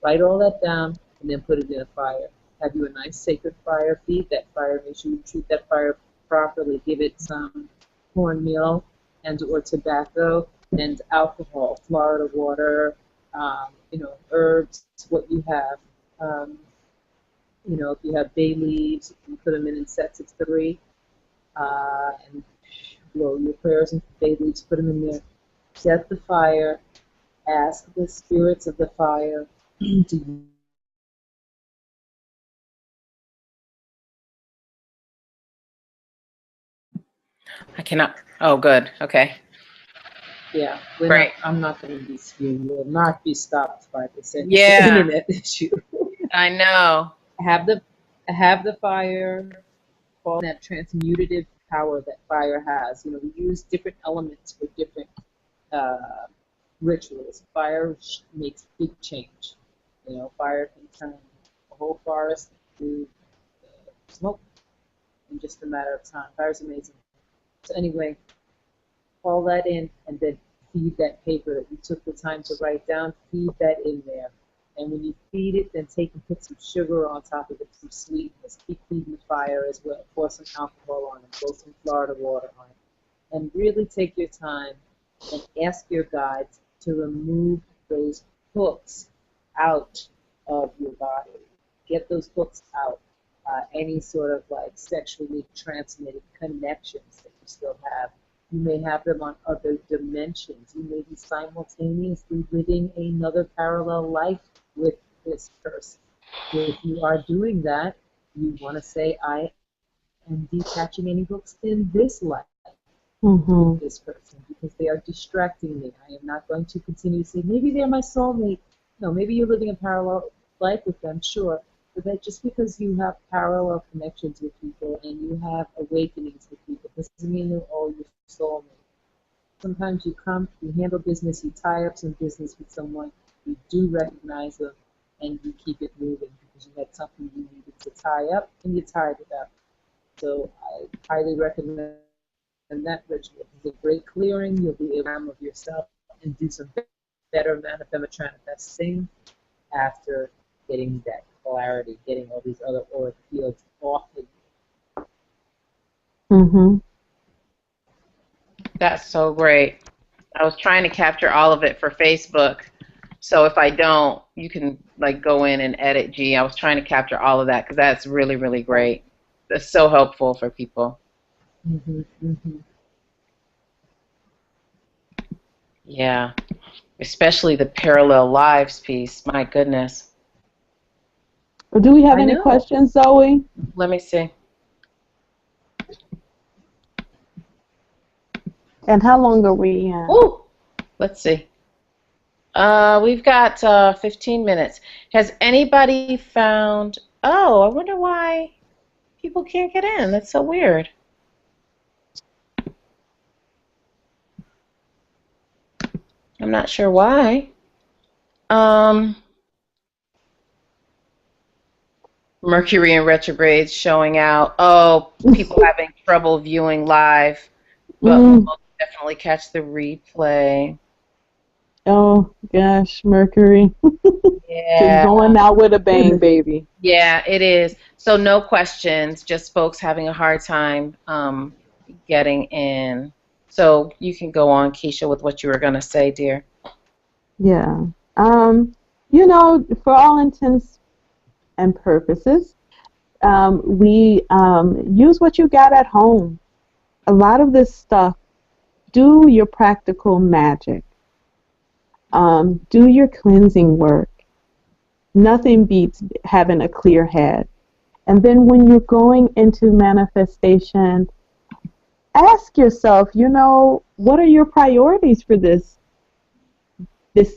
Speaker 3: Write all that down and then put it in a fire. Have you a nice sacred fire, feed that fire, make sure you treat that fire properly, give it some cornmeal and or tobacco and alcohol, Florida water, you know, herbs, what you have. You know, if you have bay leaves, you can put them in sets of 3, and blow your prayers into bay leaves, put them in there. Set the fire, ask the spirits of the fire to
Speaker 1: I cannot. Oh, good. Okay.
Speaker 3: yeah,
Speaker 1: Great.
Speaker 3: I'm not going to be spewing. Will not be stopped by this
Speaker 1: Yeah,
Speaker 3: internet issue.
Speaker 1: I know.
Speaker 3: have the fire, call that transmutative power that fire has. You know, we use different elements for different uh, rituals. Fire makes big change. You know, fire can turn a whole forest into smoke in just a matter of time. Fire's amazing. So anyway, call that in, and then feed that paper that you took the time to write down, feed that in there. And when you feed it, then take and put some sugar on top of it, some sweetness. Keep feeding the fire as well. Pour some alcohol on it, pour some Florida water on it. And really take your time and ask your guides to remove those hooks out of your body. Get those hooks out. Any sort of like sexually transmitted connections that you still have. You may have them on other dimensions. You may be simultaneously living another parallel life with this person. If you are doing that, you want to say, I am detaching any hooks in this life with this person because they are distracting me. I am not going to continue to say, maybe they're my soulmate. No, maybe you're living a parallel life with them, sure. that just because you have parallel connections with people and you have awakenings with people doesn't mean they're all your soulmates. Sometimes you come, you handle business, you tie up some business with someone, you do recognize them, and you keep it moving because you had something you needed to tie up and you tied it up. So I highly recommend that ritual. It's a great clearing. You'll be able to of yourself and do some better manifesting after getting that clarity, getting all these other auric fields off of you.
Speaker 2: Mhm.
Speaker 1: That's so great. I was trying to capture all of it for Facebook. So if I don't, you can like go in and edit G. I was trying to capture all of that because that's really, really great. That's so helpful for people.
Speaker 3: Mm-hmm, mm-hmm.
Speaker 1: Yeah. Especially the parallel lives piece. My goodness.
Speaker 2: Do we have
Speaker 3: I
Speaker 2: any
Speaker 3: know.
Speaker 2: questions, Zoe?
Speaker 1: Let me see.
Speaker 2: And how long are we in?
Speaker 1: Ooh. Let's see. We've got 15 minutes. Has anybody found... Oh, I wonder why people can't get in. That's so weird. I'm not sure why. Mercury in retrograde showing out. Oh, people having trouble viewing live, but will most definitely catch the replay.
Speaker 2: Oh gosh, Mercury. Just
Speaker 1: Yeah.
Speaker 2: going out with a bang, baby.
Speaker 1: Yeah, it is. So no questions, just folks having a hard time getting in. So you can go on, Keysha, with what you were going to say, dear.
Speaker 2: Yeah. You know, for all intents and purposes, we use what you got at home. A lot of this stuff, do your practical magic. Do your cleansing work. Nothing beats having a clear head. And then when you're going into manifestation, ask yourself, you know, what are your priorities for this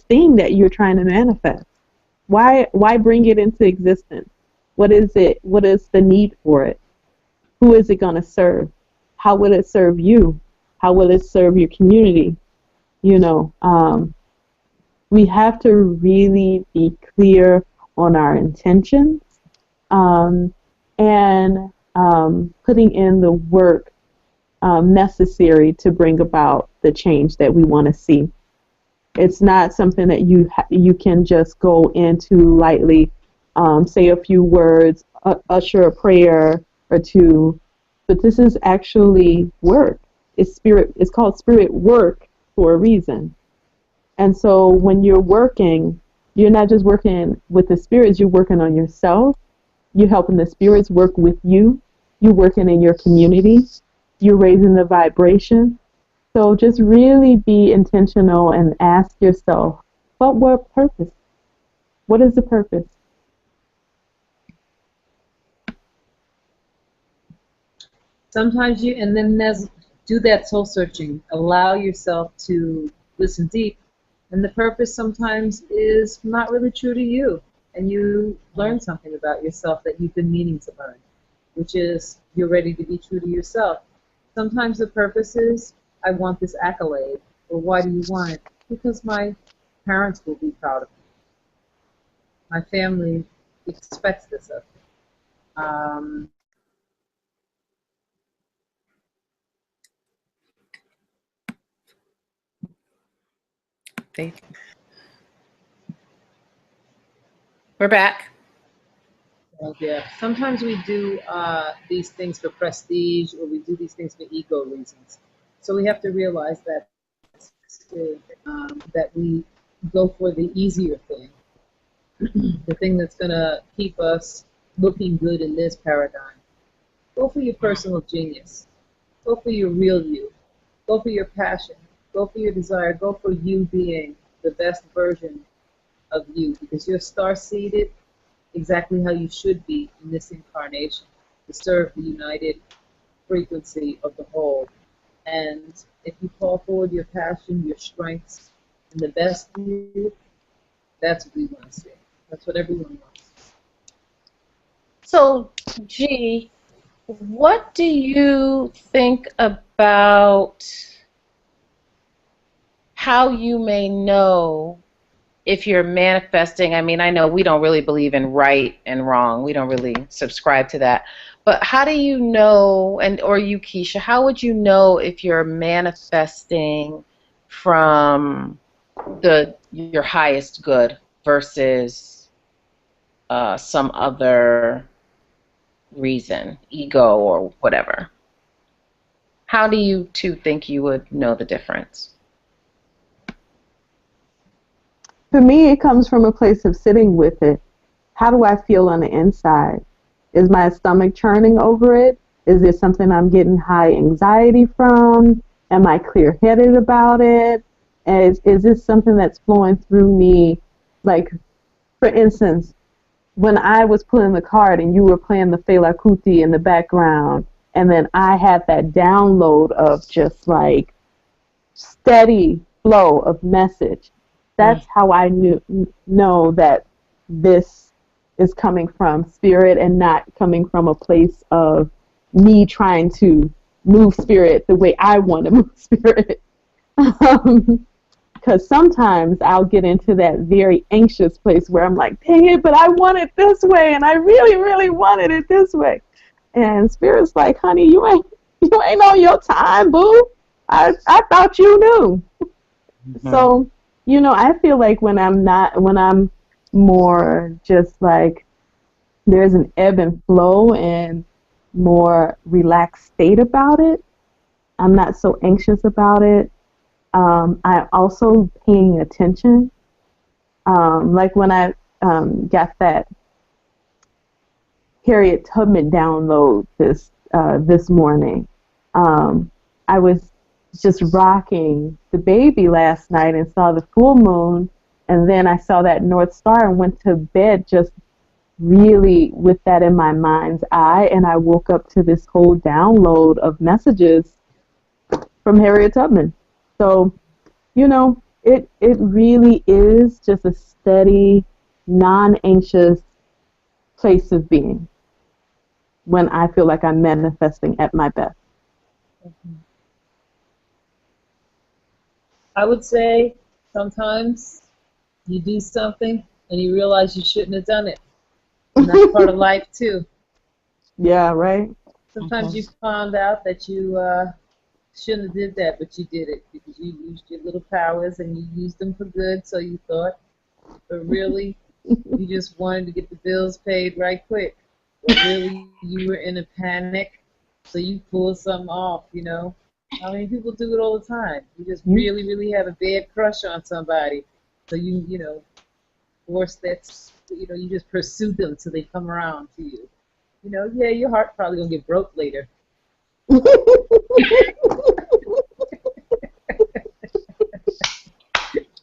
Speaker 2: thing that you're trying to manifest? Why bring it into existence? What is it? What is the need for it? Who is it going to serve? How will it serve you? How will it serve your community? You know, we have to really be clear on our intentions, um, and putting in the work necessary to bring about the change that we want to see. It's not something that you can just go into lightly, say a few words, usher a prayer or two, but this is actually work. It's spirit. It's called spirit work for a reason. And so when you're working, you're not just working with the spirits. You're working on yourself. You're helping the spirits work with you. You're working in your community. You're raising the vibration. So just really be intentional and ask yourself, but what purpose? What is the purpose?
Speaker 3: Sometimes and then do that soul searching. Allow yourself to listen deep. And the purpose sometimes is not really true to you. And you learn something about yourself that you've been meaning to learn, which is you're ready to be true to yourself. Sometimes the purpose is, I want this accolade. Or why do you want it? Because my parents will be proud of me. My family expects this of me.
Speaker 1: We're back.
Speaker 3: Yeah. Sometimes we do these things for prestige, or we do these things for ego reasons. So we have to realize that that we go for the easier thing, the thing that's going to keep us looking good in this paradigm. Go for your personal genius. Go for your real you. Go for your passion. Go for your desire. Go for you being the best version of you, because you're star-seeded exactly how you should be in this incarnation, to serve the united frequency of the whole. And if you call forward your passion, your strengths, and the best of you, that's what we want to see. That's what everyone wants.
Speaker 1: So, G, what do you think about how you may know if you're manifesting? I mean, I know we don't really believe in right and wrong. We don't really subscribe to that. But how do you know, and or you, Keysha, how would you know if you're manifesting from your highest good versus some other reason, ego or whatever? How do you two think you would know the difference?
Speaker 2: For me, it comes from a place of sitting with it. How do I feel on the inside? Is my stomach churning over it? Is there something I'm getting high anxiety from? Am I clear-headed about it? Is this something that's flowing through me? Like, for instance, when I was pulling the card and you were playing the Fela Kuti in the background, and then I had that download of just like steady flow of message. That's how I know that this is coming from spirit and not coming from a place of me trying to move spirit the way I want to move spirit. Because sometimes I'll get into that very anxious place where I'm like, dang it, but I want it this way, and I really, really wanted it this way. And spirit's like, honey, you ain't on your time, boo. I thought you knew. So, I feel like when I'm more just like there's an ebb and flow and more relaxed state about it, I'm not so anxious about it. I'm also paying attention. Like when I got that Harriet Tubman download this morning, I was just rocking the baby last night and saw the full moon, and then I saw that North Star and went to bed just really with that in my mind's eye, and I woke up to this whole download of messages from Harriet Tubman. So, it really is just a steady, non-anxious place of being when I feel like I'm manifesting at my best.
Speaker 3: I would say sometimes you do something and you realize you shouldn't have done it. And that's part of life too.
Speaker 2: Yeah, right?
Speaker 3: Sometimes you found out that you shouldn't have did that, but you did it because you used your little powers and you used them for good, so you thought. But really, you just wanted to get the bills paid right quick. But really, you were in a panic, so you pulled something off, I mean, people do it all the time. You just really, really have a bad crush on somebody, so force that, you just pursue them till they come around to you. Yeah, your heart probably gonna get broke later.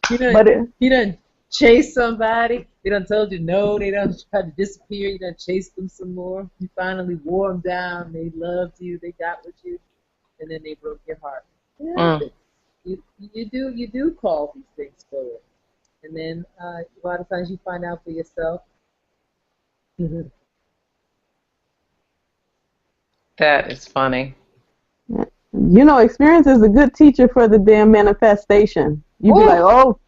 Speaker 3: You done chase somebody. They done told you no. They done tried to disappear. You done chased them some more. You finally wore them down. They loved you. They got with you, and then they broke your heart. Yeah, you do call these things forward, and then a lot of times you find out for yourself.
Speaker 1: That is funny.
Speaker 2: Experience is a good teacher for the damn manifestation. You be like, oh.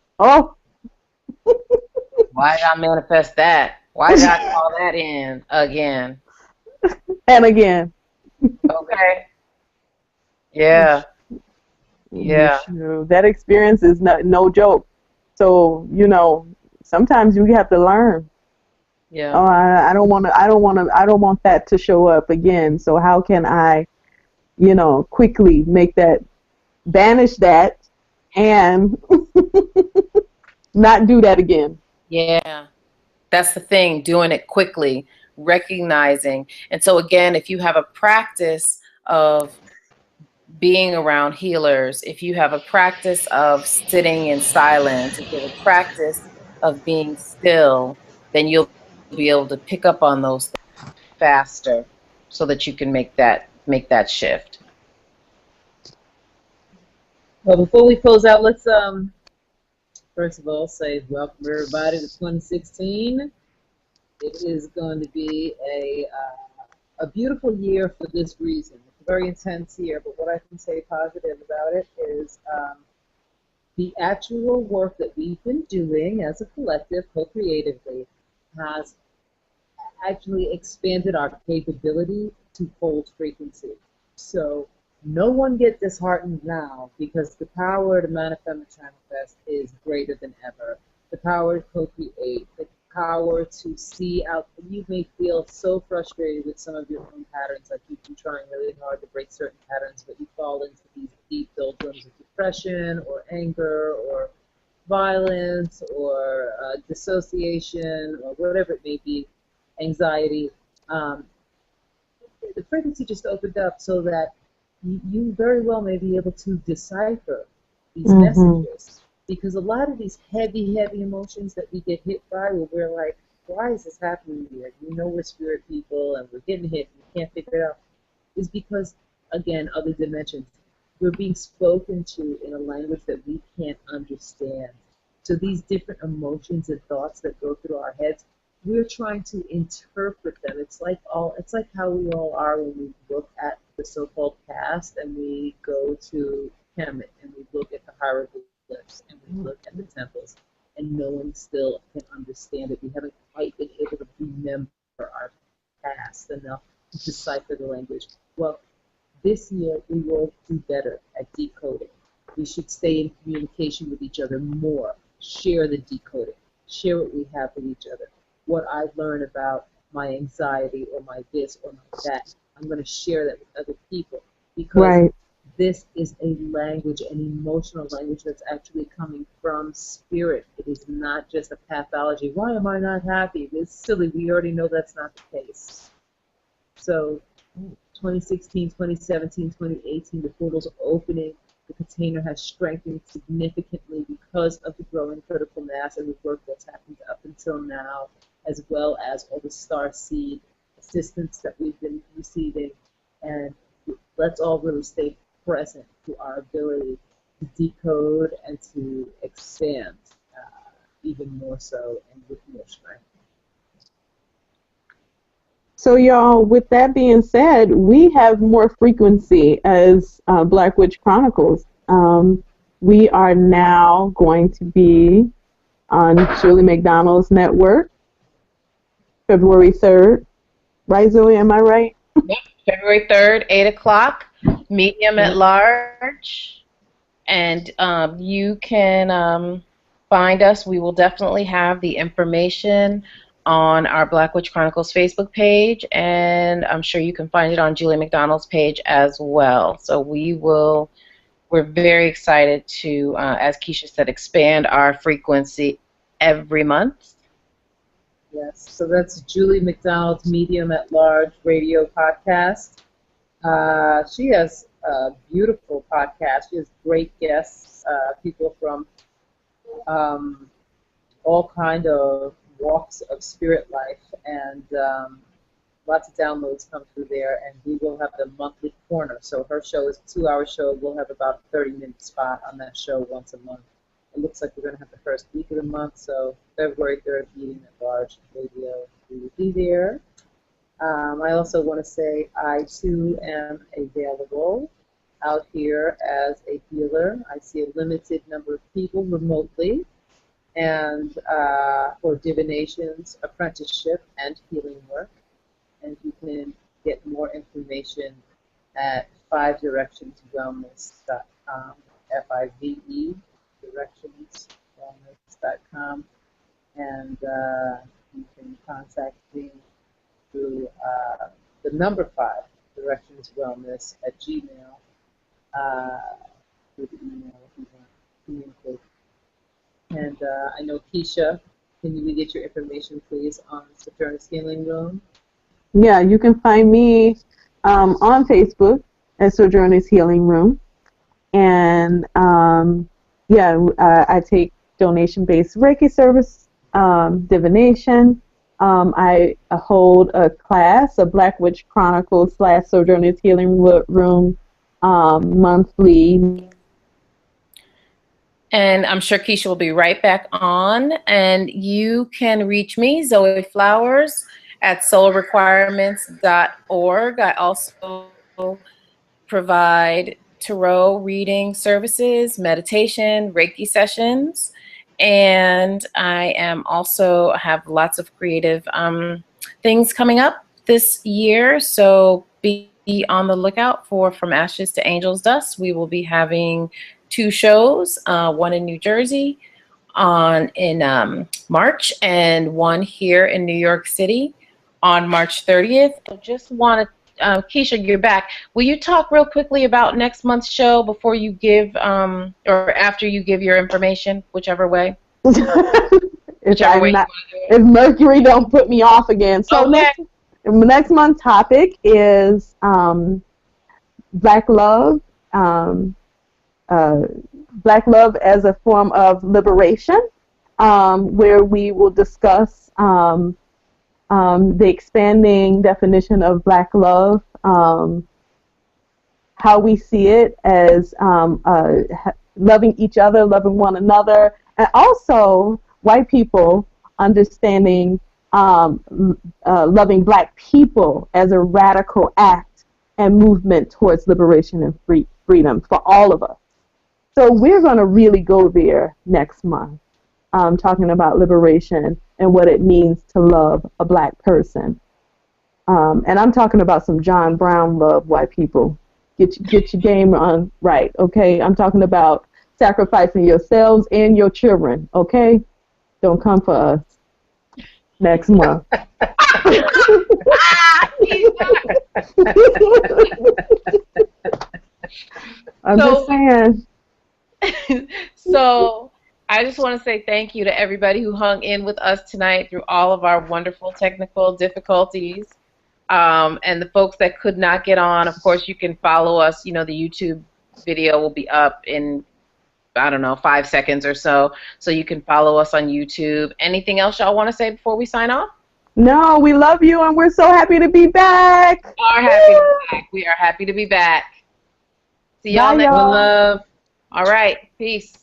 Speaker 1: Why did I manifest that? Why did I call that in again?
Speaker 2: And again.
Speaker 1: Okay. Yeah. Yeah.
Speaker 2: That experience is no joke. So, sometimes you have to learn.
Speaker 1: Yeah.
Speaker 2: Oh, I don't want that to show up again. So how can I, quickly banish that and not do that again.
Speaker 1: Yeah. That's the thing, doing it quickly, recognizing. And so again, if you have a practice of being around healers, if you have a practice of sitting in silence, if you have a practice of being still, then you'll be able to pick up on those things faster so that you can make that shift.
Speaker 3: Well, before we close out, let's first of all say welcome everybody to 2016. It is going to be a beautiful year for this reason. It's a very intense year, but what I can say positive about it is the actual work that we've been doing as a collective, co-creatively, has actually expanded our capability to hold frequency. So no one get disheartened now because the power to manifest is greater than ever. The power to co-create, the power to see out. You may feel so frustrated with some of your own patterns, like you've been trying really hard to break certain patterns, but you fall into these deep doldrums of depression or anger or violence or dissociation or whatever it may be, anxiety. Um, the frequency just opened up so that you very well may be able to decipher these messages. Because a lot of these heavy, heavy emotions that we get hit by, where we're like, why is this happening here? You know we're spirit people and we're getting hit and we can't figure it out, is because, again, other dimensions. We're being spoken to in a language that we can't understand. So these different emotions and thoughts that go through our heads, we're trying to interpret them. It's like how we all are when we look at the so-called past and we go to Kemet and we look at the hieroglyphs and we look at the temples, and no one still can understand it. We haven't quite been able to remember our past enough to decipher the language. Well, this year we will do better at decoding. We should stay in communication with each other more, share the decoding, share what we have with each other. What I've learned about my anxiety or my this or my that, I'm going to share that with other people, because this is a language, an emotional language that's actually coming from spirit. It is not just a pathology. Why am I not happy? It's silly. We already know that's not the case. So 2016, 2017, 2018, the portal's opening. The container has strengthened significantly because of the growing critical mass and the work that's happened up until now, as well as all the star seed assistance that we've been receiving. And let's all really stay present to our ability to decode and to expand even more so and with more strength.
Speaker 2: So, y'all, with that being said, we have more frequency as Black Witch Chronicles. We are now going to be on Julie McDonald's network, February 3rd. Right, Zoe? Am I right?
Speaker 1: Yep, February 3rd, 8 o'clock, medium at large. And you can find us. We will definitely have the information on our Black Witch Chronicles Facebook page, and I'm sure you can find it on Julie McDonald's page as well. So we're very excited to, as Keysha said, expand our frequency every month.
Speaker 3: Yes, so that's Julie McDonald's Medium at Large radio podcast. She has a beautiful podcast. She has great guests, people from all kind of walks of spirit life, and lots of downloads come through there. And we will have the monthly corner. So her show is a 2-hour show. We'll have about a 30-minute spot on that show once a month. It looks like we're going to have the first week of the month, so February 3rd, Medium at Large radio, we will be there. I also want to say I, too, am available out here as a healer. I see a limited number of people remotely, and for divinations, apprenticeship, and healing work. And you can get more information at fivedirectionswellness.com, F-I-V-E, directionswellness.com, and you can contact me through the number 5, directionswellness at Gmail, through the email if you want to communicate. And I know Keysha, can you get your information, please, on Sojourner's Healing Room?
Speaker 2: Yeah, you can find me on Facebook at Sojourner's Healing Room. And I take donation-based Reiki service, divination. I hold a class, a Black Witch Chronicles / Sojourner's Healing Room monthly
Speaker 1: And I'm sure Keysha will be right back on. And you can reach me, Zoe Flowers, at soulrequirements.org. I also provide tarot reading services, meditation, Reiki sessions, and I am also have lots of creative things coming up this year. So be on the lookout for From Ashes to Angel's Dust. We will be having 2 shows, one in New Jersey in March, and one here in New York City on March 30th. I just want to Keysha, you're back. Will you talk real quickly about next month's show before you give, or after you give your information, whichever way? Whichever way you want to do it.
Speaker 2: If Mercury don't put me off again. So
Speaker 1: Okay.
Speaker 2: next month's topic is Black love. Black love as a form of liberation, where we will discuss the expanding definition of Black love, how we see it as loving each other, loving one another, and also white people understanding loving Black people as a radical act and movement towards liberation and freedom for all of us. So we're going to really go there next month, talking about liberation and what it means to love a Black person. And I'm talking about some John Brown love, white people. Get your game on right, okay? I'm talking about sacrificing yourselves and your children, okay? Don't come for us next month. I'm just saying.
Speaker 1: So I just want to say thank you to everybody who hung in with us tonight through all of our wonderful technical difficulties. And the folks that could not get on, of course, you can follow us. You know, the YouTube video will be up in, I don't know, 5 seconds or so. So you can follow us on YouTube. Anything else y'all want to say before we sign off?
Speaker 2: No, we love you, and we're so happy to be back.
Speaker 1: We are happy to be back. We are happy to be back. See y'all next month. Love. All right. Peace.